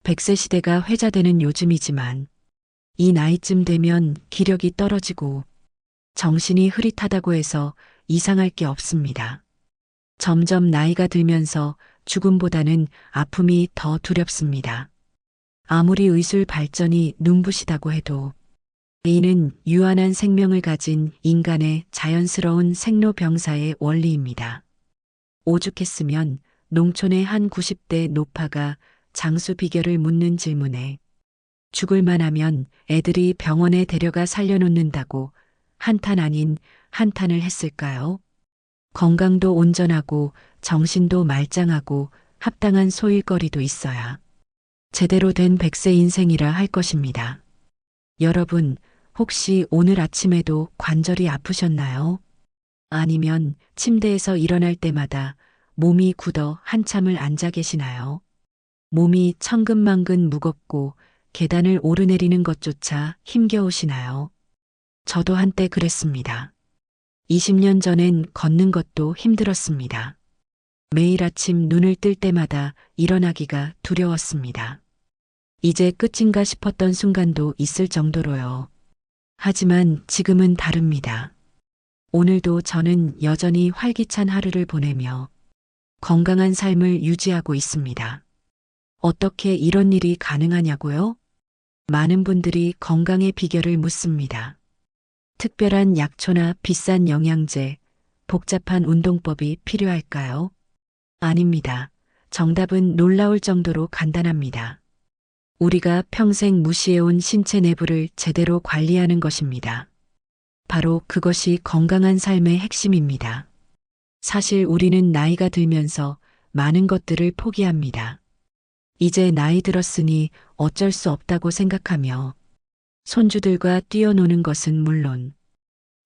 100세 시대가 회자되는 요즘이지만 이 나이쯤 되면 기력이 떨어지고 정신이 흐릿하다고 해서 이상할 게 없습니다. 점점 나이가 들면서 죽음보다는 아픔이 더 두렵습니다. 아무리 의술 발전이 눈부시다고 해도 이는 유한한 생명을 가진 인간의 자연스러운 생로병사의 원리입니다. 오죽했으면 농촌의 한 90대 노파가 장수 비결을 묻는 질문에 죽을만 하면 애들이 병원에 데려가 살려놓는다고 한탄 아닌 한탄을 했을까요? 건강도 온전하고 정신도 말짱하고 합당한 소일거리도 있어야 제대로 된 100세 인생이라 할 것입니다. 여러분, 혹시 오늘 아침에도 관절이 아프셨나요? 아니면 침대에서 일어날 때마다 몸이 굳어 한참을 앉아 계시나요? 몸이 천근만근 무겁고 계단을 오르내리는 것조차 힘겨우시나요? 저도 한때 그랬습니다. 20년 전엔 걷는 것도 힘들었습니다. 매일 아침 눈을 뜰 때마다 일어나기가 두려웠습니다. 이제 끝인가 싶었던 순간도 있을 정도로요. 하지만 지금은 다릅니다. 오늘도 저는 여전히 활기찬 하루를 보내며 건강한 삶을 유지하고 있습니다. 어떻게 이런 일이 가능하냐고요? 많은 분들이 건강의 비결을 묻습니다. 특별한 약초나 비싼 영양제, 복잡한 운동법이 필요할까요? 아닙니다. 정답은 놀라울 정도로 간단합니다. 우리가 평생 무시해온 신체 내부를 제대로 관리하는 것입니다. 바로 그것이 건강한 삶의 핵심입니다. 사실 우리는 나이가 들면서 많은 것들을 포기합니다. 이제 나이 들었으니 어쩔 수 없다고 생각하며 손주들과 뛰어노는 것은 물론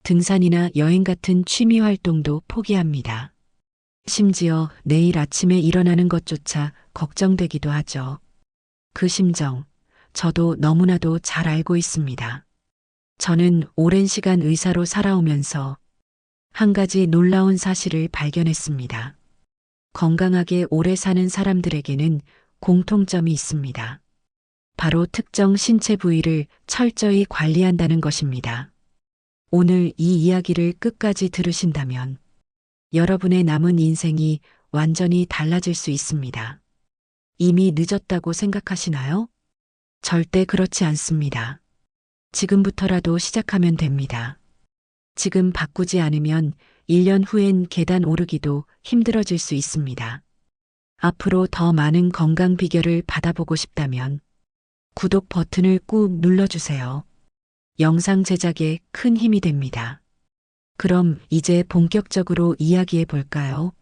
등산이나 여행 같은 취미 활동도 포기합니다. 심지어 내일 아침에 일어나는 것조차 걱정되기도 하죠. 그 심정, 저도 너무나도 잘 알고 있습니다. 저는 오랜 시간 의사로 살아오면서 한 가지 놀라운 사실을 발견했습니다. 건강하게 오래 사는 사람들에게는 공통점이 있습니다. 바로 특정 신체 부위를 철저히 관리한다는 것입니다. 오늘 이 이야기를 끝까지 들으신다면 여러분의 남은 인생이 완전히 달라질 수 있습니다. 이미 늦었다고 생각하시나요? 절대 그렇지 않습니다. 지금부터라도 시작하면 됩니다. 지금 바꾸지 않으면 1년 후엔 계단 오르기도 힘들어질 수 있습니다. 앞으로 더 많은 건강 비결을 받아보고 싶다면 구독 버튼을 꾹 눌러주세요. 영상 제작에 큰 힘이 됩니다. 그럼 이제 본격적으로 이야기해 볼까요?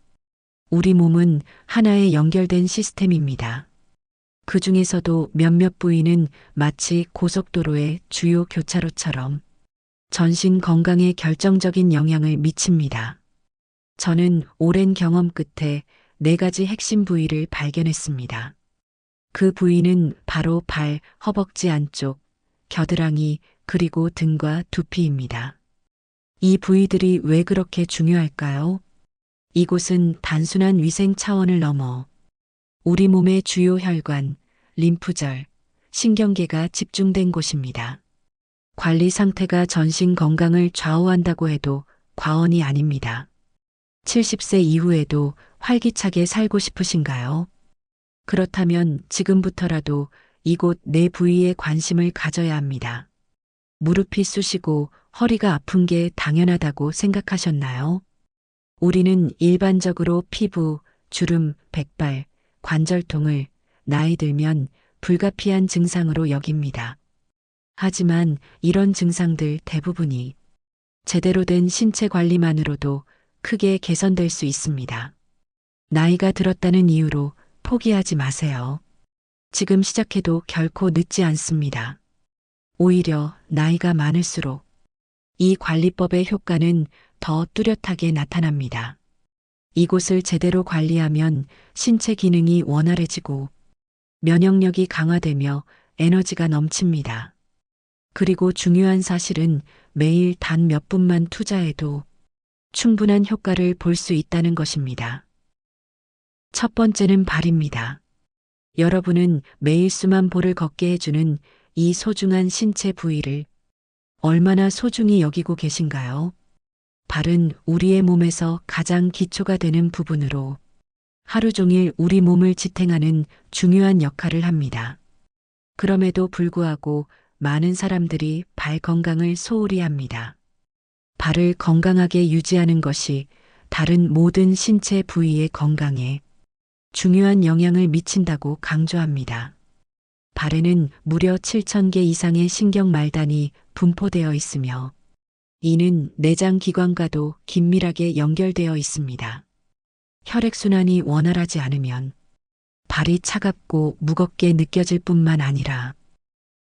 우리 몸은 하나의 연결된 시스템입니다. 그 중에서도 몇몇 부위는 마치 고속도로의 주요 교차로처럼 전신 건강에 결정적인 영향을 미칩니다. 저는 오랜 경험 끝에 4가지 핵심 부위를 발견했습니다. 그 부위는 바로 발, 허벅지 안쪽, 겨드랑이, 그리고 등과 두피입니다. 이 부위들이 왜 그렇게 중요할까요? 이곳은 단순한 위생 차원을 넘어 우리 몸의 주요 혈관, 림프절, 신경계가 집중된 곳입니다. 관리 상태가 전신 건강을 좌우한다고 해도 과언이 아닙니다. 70세 이후에도 활기차게 살고 싶으신가요? 그렇다면 지금부터라도 이곳 4부위에 관심을 가져야 합니다. 무릎이 쑤시고 허리가 아픈 게 당연하다고 생각하셨나요? 우리는 일반적으로 피부, 주름, 백발, 관절통을 나이 들면 불가피한 증상으로 여깁니다. 하지만 이런 증상들 대부분이 제대로 된 신체 관리만으로도 크게 개선될 수 있습니다. 나이가 들었다는 이유로 포기하지 마세요. 지금 시작해도 결코 늦지 않습니다. 오히려 나이가 많을수록 이 관리법의 효과는 더 뚜렷하게 나타납니다. 이곳을 제대로 관리하면 신체 기능이 원활해지고 면역력이 강화되며 에너지가 넘칩니다. 그리고 중요한 사실은 매일 단 몇 분만 투자해도 충분한 효과를 볼 수 있다는 것입니다. 첫 번째는 발입니다. 여러분은 매일 수만 보를 걷게 해주는 이 소중한 신체 부위를 얼마나 소중히 여기고 계신가요? 발은 우리의 몸에서 가장 기초가 되는 부분으로 하루 종일 우리 몸을 지탱하는 중요한 역할을 합니다. 그럼에도 불구하고 많은 사람들이 발 건강을 소홀히 합니다. 발을 건강하게 유지하는 것이 다른 모든 신체 부위의 건강에 중요한 영향을 미친다고 강조합니다. 발에는 무려 7,000개 이상의 신경 말단이 분포되어 있으며 이는 내장 기관과도 긴밀하게 연결되어 있습니다. 혈액순환이 원활하지 않으면 발이 차갑고 무겁게 느껴질 뿐만 아니라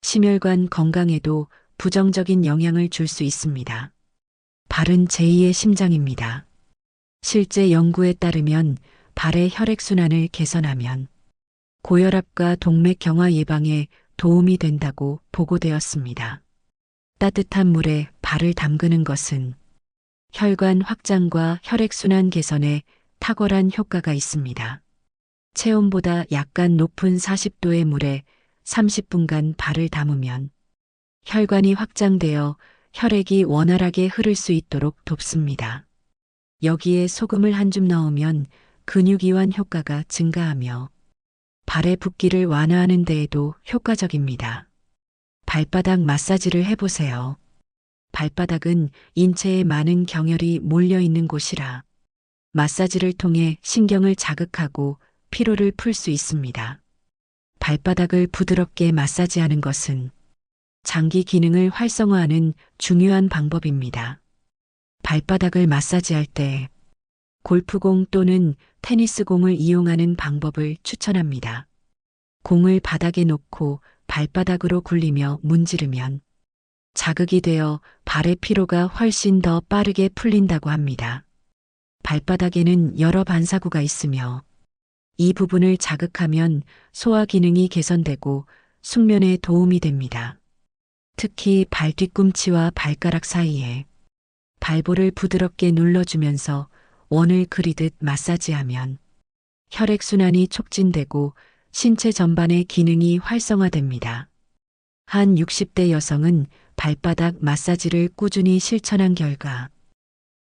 심혈관 건강에도 부정적인 영향을 줄 수 있습니다. 발은 제2의 심장입니다. 실제 연구에 따르면 발의 혈액순환을 개선하면 고혈압과 동맥경화 예방에 도움이 된다고 보고되었습니다. 따뜻한 물에 발을 담그는 것은 혈관 확장과 혈액순환 개선에 탁월한 효과가 있습니다. 체온보다 약간 높은 40도의 물에 30분간 발을 담으면 혈관이 확장되어 혈액이 원활하게 흐를 수 있도록 돕습니다. 여기에 소금을 한 줌 넣으면 근육이완 효과가 증가하며 발의 붓기를 완화하는 데에도 효과적입니다. 발바닥 마사지를 해보세요. 발바닥은 인체에 많은 경혈이 몰려 있는 곳이라 마사지를 통해 신경을 자극하고 피로를 풀 수 있습니다. 발바닥을 부드럽게 마사지하는 것은 장기 기능을 활성화하는 중요한 방법입니다. 발바닥을 마사지할 때 골프공 또는 테니스공을 이용하는 방법을 추천합니다. 공을 바닥에 놓고 발바닥으로 굴리며 문지르면 자극이 되어 발의 피로가 훨씬 더 빠르게 풀린다고 합니다. 발바닥에는 여러 반사구가 있으며 이 부분을 자극하면 소화 기능이 개선되고 숙면에 도움이 됩니다. 특히 발 뒤꿈치와 발가락 사이에 발볼을 부드럽게 눌러주면서 원을 그리듯 마사지하면 혈액순환이 촉진되고 신체 전반의 기능이 활성화됩니다. 한 60대 여성은 발바닥 마사지를 꾸준히 실천한 결과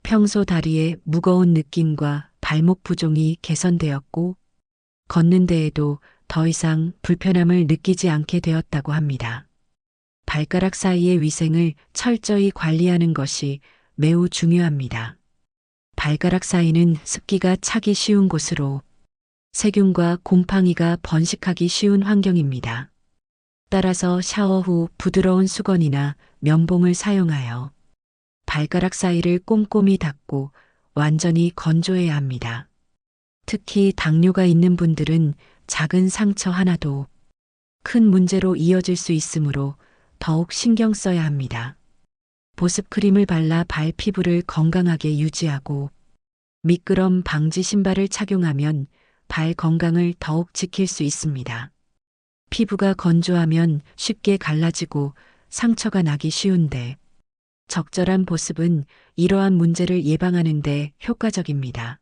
평소 다리의 무거운 느낌과 발목 부종이 개선되었고 걷는 데에도 더 이상 불편함을 느끼지 않게 되었다고 합니다. 발가락 사이의 위생을 철저히 관리하는 것이 매우 중요합니다. 발가락 사이는 습기가 차기 쉬운 곳으로 세균과 곰팡이가 번식하기 쉬운 환경입니다. 따라서 샤워 후 부드러운 수건이나 면봉을 사용하여 발가락 사이를 꼼꼼히 닦고 완전히 건조해야 합니다. 특히 당뇨가 있는 분들은 작은 상처 하나도 큰 문제로 이어질 수 있으므로 더욱 신경 써야 합니다. 보습크림을 발라 발 피부를 건강하게 유지하고 미끄럼 방지 신발을 착용하면 발 건강을 더욱 지킬 수 있습니다. 피부가 건조하면 쉽게 갈라지고 상처가 나기 쉬운데 적절한 보습은 이러한 문제를 예방하는 데 효과적입니다.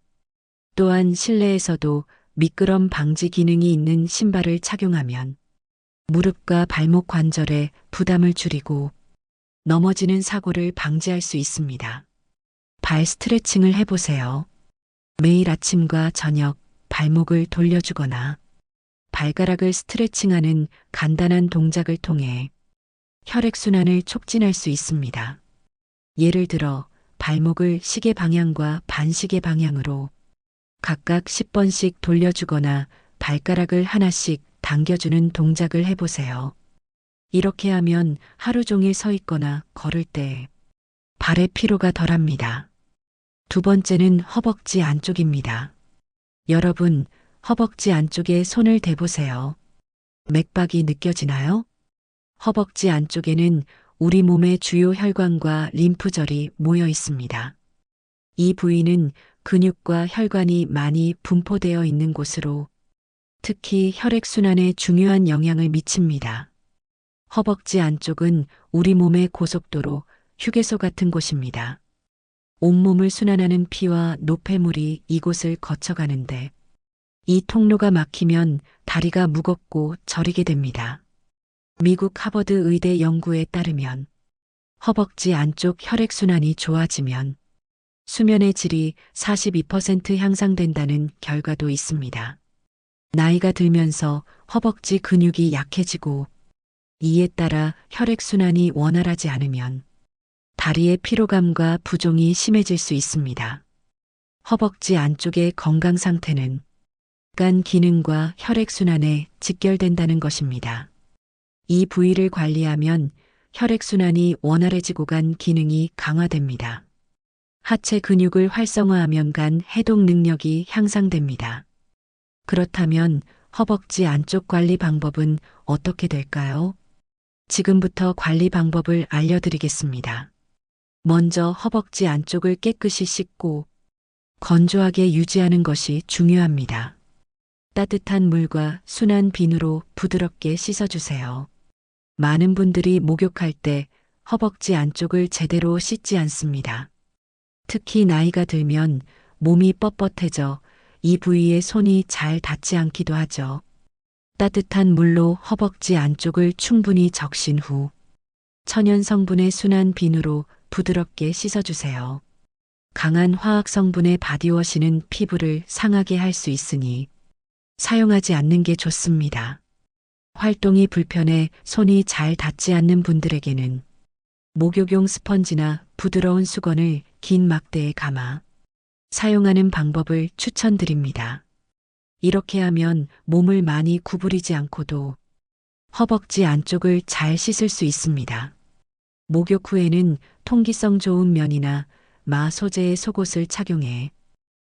또한 실내에서도 미끄럼 방지 기능이 있는 신발을 착용하면 무릎과 발목 관절에 부담을 줄이고 넘어지는 사고를 방지할 수 있습니다. 발 스트레칭을 해보세요. 매일 아침과 저녁 발목을 돌려주거나 발가락을 스트레칭하는 간단한 동작을 통해 혈액순환을 촉진할 수 있습니다. 예를 들어 발목을 시계 방향과 반시계 방향으로 각각 10번씩 돌려주거나 발가락을 하나씩 당겨주는 동작을 해보세요. 이렇게 하면 하루 종일 서 있거나 걸을 때 발의 피로가 덜합니다. 두 번째는 허벅지 안쪽입니다. 여러분, 허벅지 안쪽에 손을 대보세요. 맥박이 느껴지나요? 허벅지 안쪽에는 우리 몸의 주요 혈관과 림프절이 모여 있습니다. 이 부위는 근육과 혈관이 많이 분포되어 있는 곳으로 특히 혈액순환에 중요한 영향을 미칩니다. 허벅지 안쪽은 우리 몸의 고속도로, 휴게소 같은 곳입니다. 온몸을 순환하는 피와 노폐물이 이곳을 거쳐가는데 이 통로가 막히면 다리가 무겁고 저리게 됩니다. 미국 하버드 의대 연구에 따르면 허벅지 안쪽 혈액순환이 좋아지면 수면의 질이 42% 향상된다는 결과도 있습니다. 나이가 들면서 허벅지 근육이 약해지고 이에 따라 혈액순환이 원활하지 않으면 다리의 피로감과 부종이 심해질 수 있습니다. 허벅지 안쪽의 건강 상태는 간 기능과 혈액순환에 직결된다는 것입니다. 이 부위를 관리하면 혈액순환이 원활해지고 간 기능이 강화됩니다. 하체 근육을 활성화하면 간 해독 능력이 향상됩니다. 그렇다면 허벅지 안쪽 관리 방법은 어떻게 될까요? 지금부터 관리 방법을 알려드리겠습니다. 먼저 허벅지 안쪽을 깨끗이 씻고 건조하게 유지하는 것이 중요합니다. 따뜻한 물과 순한 비누로 부드럽게 씻어주세요. 많은 분들이 목욕할 때 허벅지 안쪽을 제대로 씻지 않습니다. 특히 나이가 들면 몸이 뻣뻣해져 이 부위에 손이 잘 닿지 않기도 하죠. 따뜻한 물로 허벅지 안쪽을 충분히 적신 후 천연 성분의 순한 비누로 부드럽게 씻어주세요. 강한 화학 성분의 바디워시는 피부를 상하게 할 수 있으니 사용하지 않는 게 좋습니다. 활동이 불편해 손이 잘 닿지 않는 분들에게는 목욕용 스펀지나 부드러운 수건을 긴 막대에 감아 사용하는 방법을 추천드립니다. 이렇게 하면 몸을 많이 구부리지 않고도 허벅지 안쪽을 잘 씻을 수 있습니다. 목욕 후에는 통기성 좋은 면이나 마 소재의 속옷을 착용해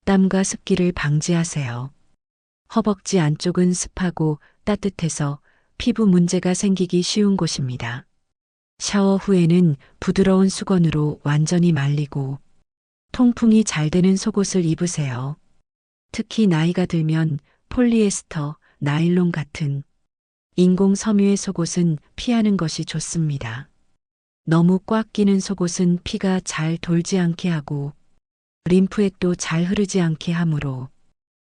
땀과 습기를 방지하세요. 허벅지 안쪽은 습하고 따뜻해서 피부 문제가 생기기 쉬운 곳입니다. 샤워 후에는 부드러운 수건으로 완전히 말리고 통풍이 잘 되는 속옷을 입으세요. 특히 나이가 들면 폴리에스터, 나일론 같은 인공 섬유의 속옷은 피하는 것이 좋습니다. 너무 꽉 끼는 속옷은 피가 잘 돌지 않게 하고 림프액도 잘 흐르지 않게 하므로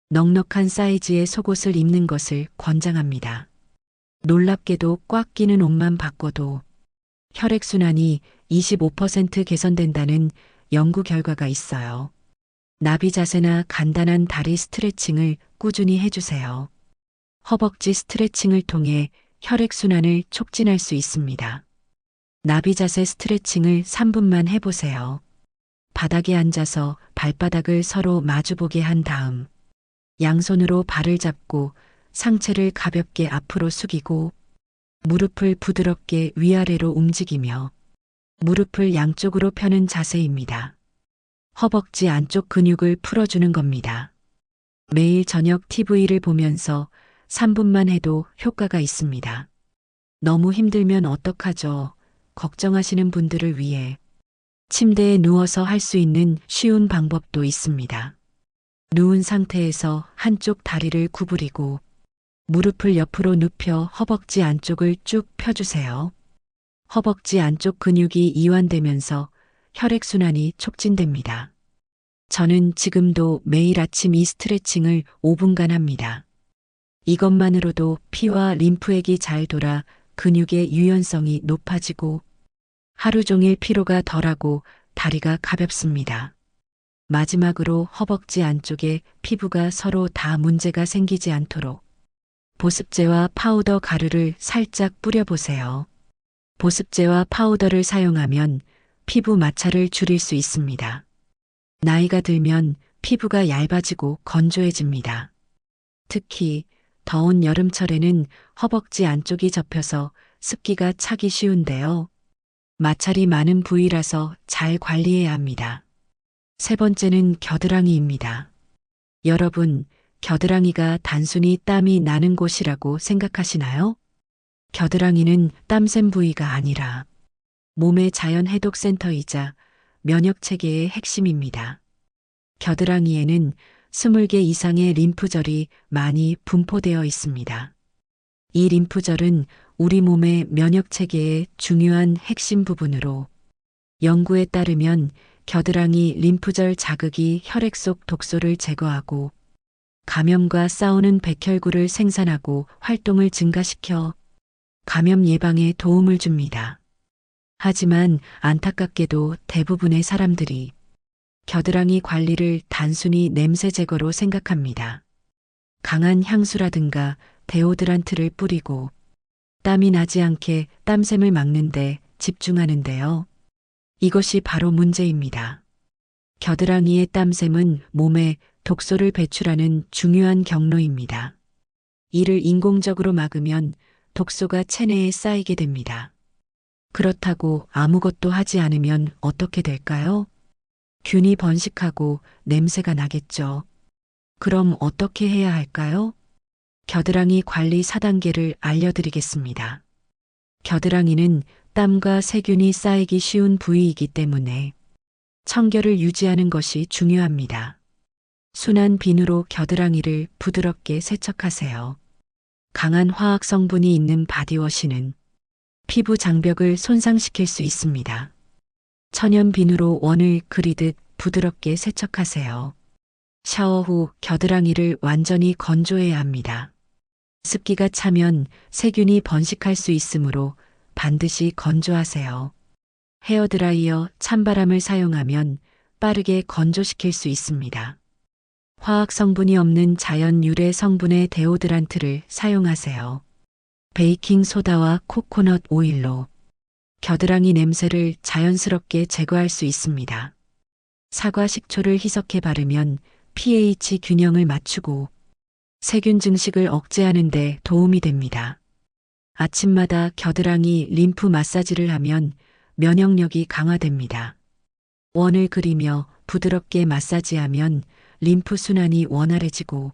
넉넉한 사이즈의 속옷을 입는 것을 권장합니다. 놀랍게도 꽉 끼는 옷만 바꿔도 혈액순환이 25% 개선된다는 연구 결과가 있어요. 나비 자세나 간단한 다리 스트레칭을 꾸준히 해주세요. 허벅지 스트레칭을 통해 혈액순환을 촉진할 수 있습니다. 나비 자세 스트레칭을 3분만 해보세요. 바닥에 앉아서 발바닥을 서로 마주보게 한 다음 양손으로 발을 잡고 상체를 가볍게 앞으로 숙이고 무릎을 부드럽게 위아래로 움직이며 무릎을 양쪽으로 펴는 자세입니다. 허벅지 안쪽 근육을 풀어주는 겁니다. 매일 저녁 TV를 보면서 3분만 해도 효과가 있습니다. 너무 힘들면 어떡하죠? 걱정하시는 분들을 위해 침대에 누워서 할 수 있는 쉬운 방법도 있습니다. 누운 상태에서 한쪽 다리를 구부리고 무릎을 옆으로 눕혀 허벅지 안쪽을 쭉 펴주세요. 허벅지 안쪽 근육이 이완되면서 혈액순환이 촉진됩니다. 저는 지금도 매일 아침 이 스트레칭을 5분간 합니다. 이것만으로도 피와 림프액이 잘 돌아 근육의 유연성이 높아지고 하루 종일 피로가 덜하고 다리가 가볍습니다. 마지막으로 허벅지 안쪽에 피부가 서로 다 문제가 생기지 않도록 보습제와 파우더 가루를 살짝 뿌려보세요. 보습제와 파우더를 사용하면 피부 마찰을 줄일 수 있습니다. 나이가 들면 피부가 얇아지고 건조해집니다. 특히 더운 여름철에는 허벅지 안쪽이 접혀서 습기가 차기 쉬운데요. 마찰이 많은 부위라서 잘 관리해야 합니다. 세 번째는 겨드랑이입니다. 여러분, 겨드랑이가 단순히 땀이 나는 곳이라고 생각하시나요? 겨드랑이는 땀샘 부위가 아니라 몸의 자연 해독 센터이자 면역 체계의 핵심입니다. 겨드랑이에는 20개 이상의 림프절이 많이 분포되어 있습니다. 이 림프절은 우리 몸의 면역 체계의 중요한 핵심 부분으로 연구에 따르면 겨드랑이 림프절 자극이 혈액 속 독소를 제거하고 감염과 싸우는 백혈구를 생산하고 활동을 증가시켜 감염 예방에 도움을 줍니다. 하지만 안타깝게도 대부분의 사람들이 겨드랑이 관리를 단순히 냄새 제거로 생각합니다. 강한 향수라든가 데오드란트를 뿌리고 땀이 나지 않게 땀샘을 막는데 집중하는데요. 이것이 바로 문제입니다. 겨드랑이의 땀샘은 몸에 독소를 배출하는 중요한 경로입니다. 이를 인공적으로 막으면 독소가 체내에 쌓이게 됩니다. 그렇다고 아무것도 하지 않으면 어떻게 될까요? 균이 번식하고 냄새가 나겠죠. 그럼 어떻게 해야 할까요? 겨드랑이 관리 4단계를 알려드리겠습니다. 겨드랑이는 땀과 세균이 쌓이기 쉬운 부위이기 때문에 청결을 유지하는 것이 중요합니다. 순한 비누로 겨드랑이를 부드럽게 세척하세요. 강한 화학 성분이 있는 바디워시는 피부 장벽을 손상시킬 수 있습니다. 천연 비누로 원을 그리듯 부드럽게 세척하세요. 샤워 후 겨드랑이를 완전히 건조해야 합니다. 습기가 차면 세균이 번식할 수 있으므로 반드시 건조하세요. 헤어드라이어 찬바람을 사용하면 빠르게 건조시킬 수 있습니다. 화학 성분이 없는 자연 유래 성분의 데오드란트를 사용하세요. 베이킹 소다와 코코넛 오일로 겨드랑이 냄새를 자연스럽게 제거할 수 있습니다. 사과 식초를 희석해 바르면 pH 균형을 맞추고 세균 증식을 억제하는 데 도움이 됩니다. 아침마다 겨드랑이 림프 마사지를 하면 면역력이 강화됩니다. 원을 그리며 부드럽게 마사지하면 림프 순환이 원활해지고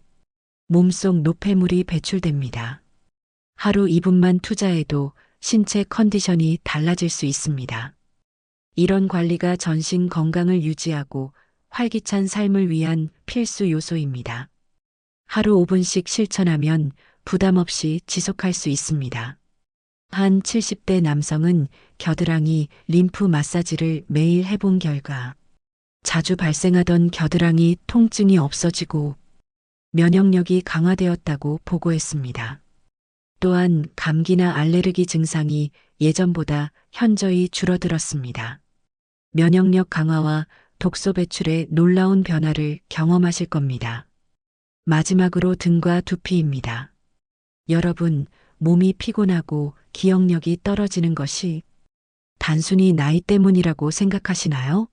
몸속 노폐물이 배출됩니다. 하루 2분만 투자해도 신체 컨디션이 달라질 수 있습니다. 이런 관리가 전신 건강을 유지하고 활기찬 삶을 위한 필수 요소입니다. 하루 5분씩 실천하면 부담 없이 지속할 수 있습니다. 한 70대 남성은 겨드랑이 림프 마사지를 매일 해본 결과 자주 발생하던 겨드랑이 통증이 없어지고 면역력이 강화되었다고 보고했습니다. 또한 감기나 알레르기 증상이 예전보다 현저히 줄어들었습니다. 면역력 강화와 독소 배출의 놀라운 변화를 경험하실 겁니다. 마지막으로 등과 두피입니다. 여러분, 몸이 피곤하고 기억력이 떨어지는 것이 단순히 나이 때문이라고 생각하시나요?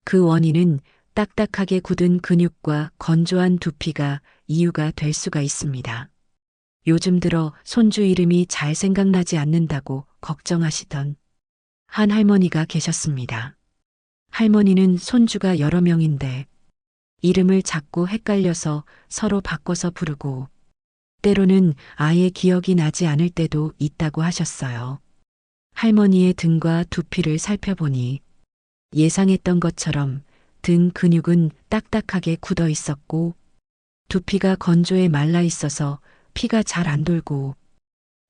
그 원인은 딱딱하게 굳은 근육과 건조한 두피가 이유가 될 수가 있습니다. 요즘 들어 손주 이름이 잘 생각나지 않는다고 걱정하시던 한 할머니가 계셨습니다. 할머니는 손주가 여러 명인데 이름을 자꾸 헷갈려서 서로 바꿔서 부르고 때로는 아예 기억이 나지 않을 때도 있다고 하셨어요. 할머니의 등과 두피를 살펴보니 예상했던 것처럼 등 근육은 딱딱하게 굳어 있었고 두피가 건조해 말라 있어서 피가 잘 안 돌고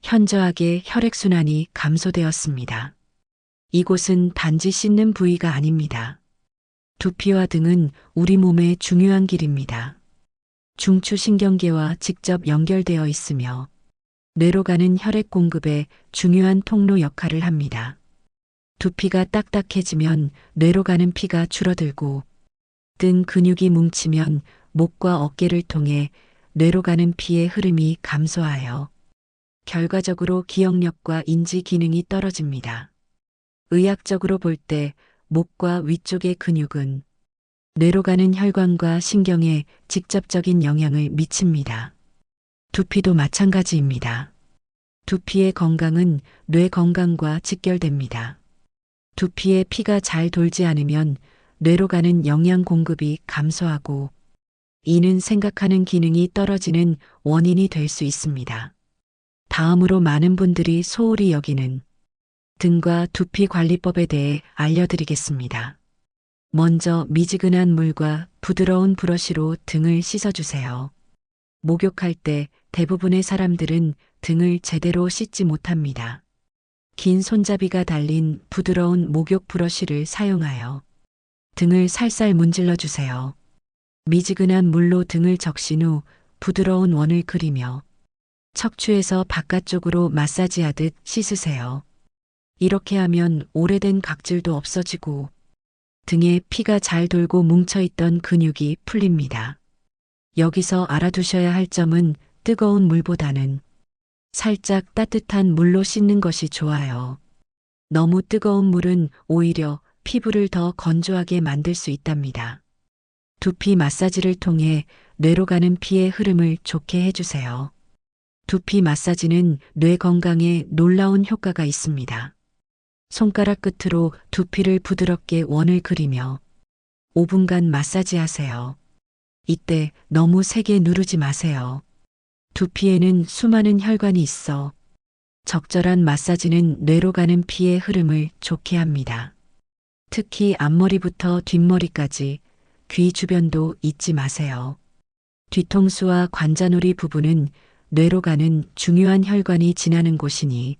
현저하게 혈액순환이 감소되었습니다. 이곳은 단지 씻는 부위가 아닙니다. 두피와 등은 우리 몸의 중요한 길입니다. 중추신경계와 직접 연결되어 있으며 뇌로 가는 혈액 공급에 중요한 통로 역할을 합니다. 두피가 딱딱해지면 뇌로 가는 피가 줄어들고 등 근육이 뭉치면 목과 어깨를 통해 뇌로 가는 피의 흐름이 감소하여 결과적으로 기억력과 인지 기능이 떨어집니다. 의학적으로 볼 때 목과 위쪽의 근육은 뇌로 가는 혈관과 신경에 직접적인 영향을 미칩니다. 두피도 마찬가지입니다. 두피의 건강은 뇌 건강과 직결됩니다. 두피에 피가 잘 돌지 않으면 뇌로 가는 영양 공급이 감소하고 이는 생각하는 기능이 떨어지는 원인이 될 수 있습니다. 다음으로 많은 분들이 소홀히 여기는 등과 두피 관리법에 대해 알려드리겠습니다. 먼저 미지근한 물과 부드러운 브러쉬로 등을 씻어주세요. 목욕할 때 대부분의 사람들은 등을 제대로 씻지 못합니다. 긴 손잡이가 달린 부드러운 목욕 브러쉬를 사용하여 등을 살살 문질러 주세요. 미지근한 물로 등을 적신 후 부드러운 원을 그리며 척추에서 바깥쪽으로 마사지하듯 씻으세요. 이렇게 하면 오래된 각질도 없어지고 등에 피가 잘 돌고 뭉쳐있던 근육이 풀립니다. 여기서 알아두셔야 할 점은 뜨거운 물보다는 살짝 따뜻한 물로 씻는 것이 좋아요. 너무 뜨거운 물은 오히려 피부를 더 건조하게 만들 수 있답니다. 두피 마사지를 통해 뇌로 가는 피의 흐름을 좋게 해주세요. 두피 마사지는 뇌 건강에 놀라운 효과가 있습니다. 손가락 끝으로 두피를 부드럽게 원을 그리며 5분간 마사지하세요. 이때 너무 세게 누르지 마세요. 두피에는 수많은 혈관이 있어 적절한 마사지는 뇌로 가는 피의 흐름을 좋게 합니다. 특히 앞머리부터 뒷머리까지 귀 주변도 잊지 마세요. 뒤통수와 관자놀이 부분은 뇌로 가는 중요한 혈관이 지나는 곳이니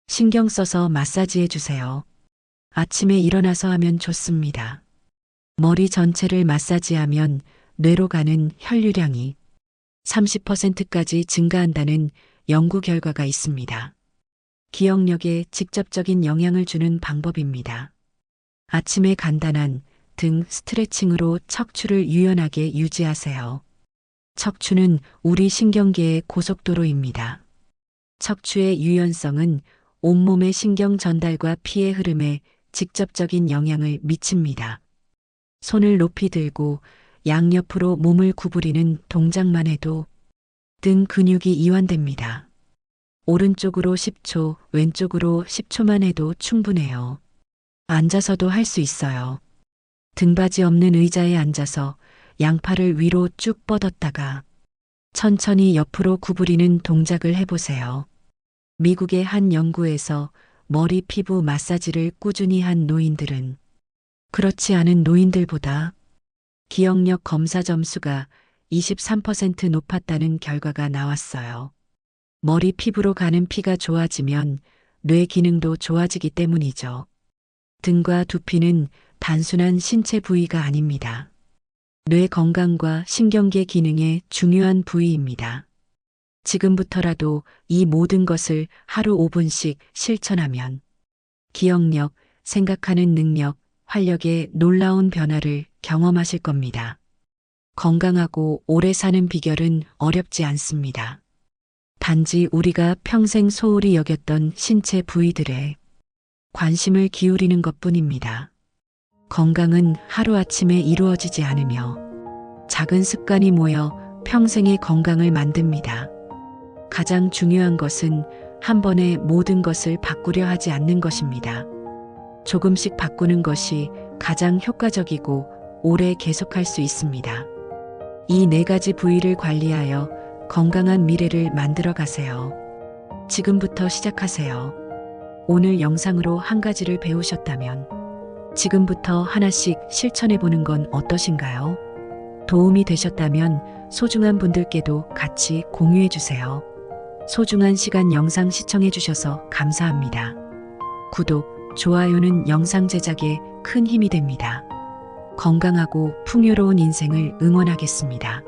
신경 써서 마사지해 주세요. 아침에 일어나서 하면 좋습니다. 머리 전체를 마사지하면 뇌로 가는 혈류량이 30%까지 증가한다는 연구 결과가 있습니다. 기억력에 직접적인 영향을 주는 방법입니다. 아침에 간단한 등 스트레칭으로 척추를 유연하게 유지하세요. 척추는 우리 신경계의 고속도로입니다. 척추의 유연성은 온몸의 신경 전달과 피의 흐름에 직접적인 영향을 미칩니다. 손을 높이 들고 양옆으로 몸을 구부리는 동작만 해도 등 근육이 이완됩니다. 오른쪽으로 10초, 왼쪽으로 10초만 해도 충분해요. 앉아서도 할 수 있어요. 등받이 없는 의자에 앉아서 양팔을 위로 쭉 뻗었다가 천천히 옆으로 구부리는 동작을 해보세요. 미국의 한 연구에서 머리 피부 마사지를 꾸준히 한 노인들은 그렇지 않은 노인들보다 기억력 검사 점수가 23% 높았다는 결과가 나왔어요. 머리 피부로 가는 피가 좋아지면 뇌 기능도 좋아지기 때문이죠. 등과 두피는 단순한 신체 부위가 아닙니다. 뇌 건강과 신경계 기능의 중요한 부위입니다. 지금부터라도 이 모든 것을 하루 5분씩 실천하면 기억력, 생각하는 능력, 활력에 놀라운 변화를 경험하실 겁니다. 건강하고 오래 사는 비결은 어렵지 않습니다. 단지 우리가 평생 소홀히 여겼던 신체 부위들에 관심을 기울이는 것뿐입니다. 건강은 하루아침에 이루어지지 않으며 작은 습관이 모여 평생의 건강을 만듭니다. 가장 중요한 것은 한 번에 모든 것을 바꾸려 하지 않는 것입니다. 조금씩 바꾸는 것이 가장 효과적이고 오래 계속할 수 있습니다. 이 4가지 부위를 관리하여 건강한 미래를 만들어 가세요. 지금부터 시작하세요. 오늘 영상으로 한 가지를 배우셨다면 지금부터 하나씩 실천해 보는 건 어떠신가요? 도움이 되셨다면 소중한 분들께도 같이 공유해 주세요. 소중한 시간 영상 시청해 주셔서 감사합니다. 구독, 좋아요는 영상 제작에 큰 힘이 됩니다. 건강하고 풍요로운 인생을 응원하겠습니다.